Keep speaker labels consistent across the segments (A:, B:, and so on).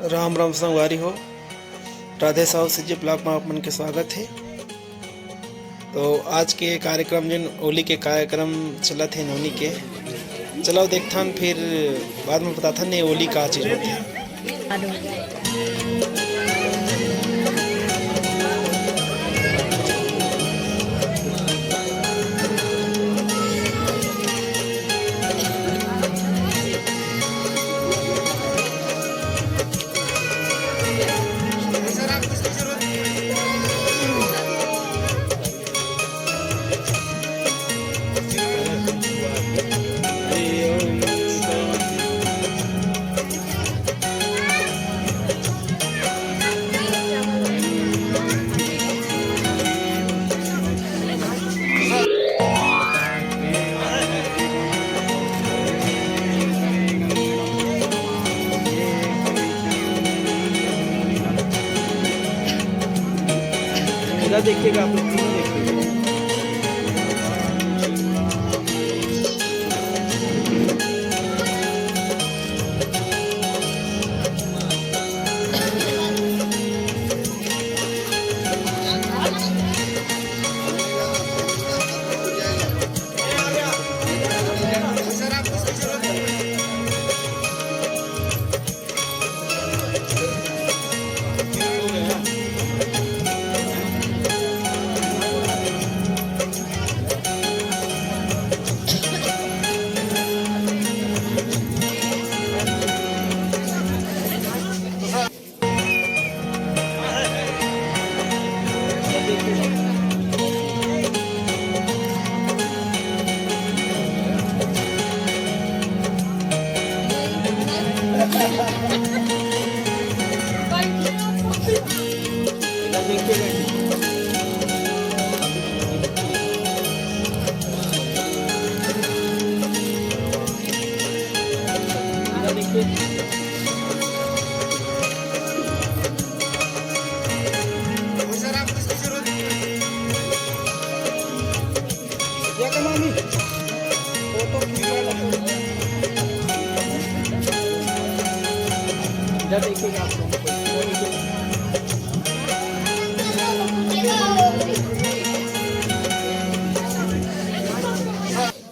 A: राम राम संगवारी हो। राधे साहु सिज्जे ब्लॉग में आप मन के स्वागत है। तो आज के कार्यक्रम जिन होली के कार्यक्रम चला थे नोनी के चलो देखथन, फिर बाद में बताथा नहीं होली का चीज होती है। देखिएगा आप लोग देखिएगा।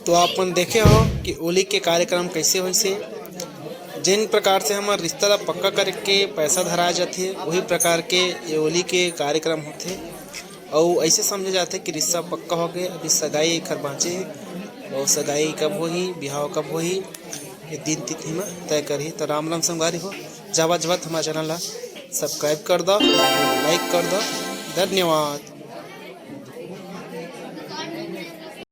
A: तो आप देखे हो कि होली के कार्यक्रम कैसे होइसे। जिन प्रकार से हमार रिश्ता ला पक्का करके पैसा धरा जाते वही प्रकार के ये होली के कार्यक्रम होते और ऐसे समझे जाते कि रिश्ता पक्का हो गए। अभी सगाई खर बाँचे और सगाई कब होही बिहाव कब होही ये दिन तिथि में तय करी। तो राम राम संगवारी हो, जावा हमारे चैनल ला सब्सक्राइब कर दो, लाइक कर दो। धन्यवाद।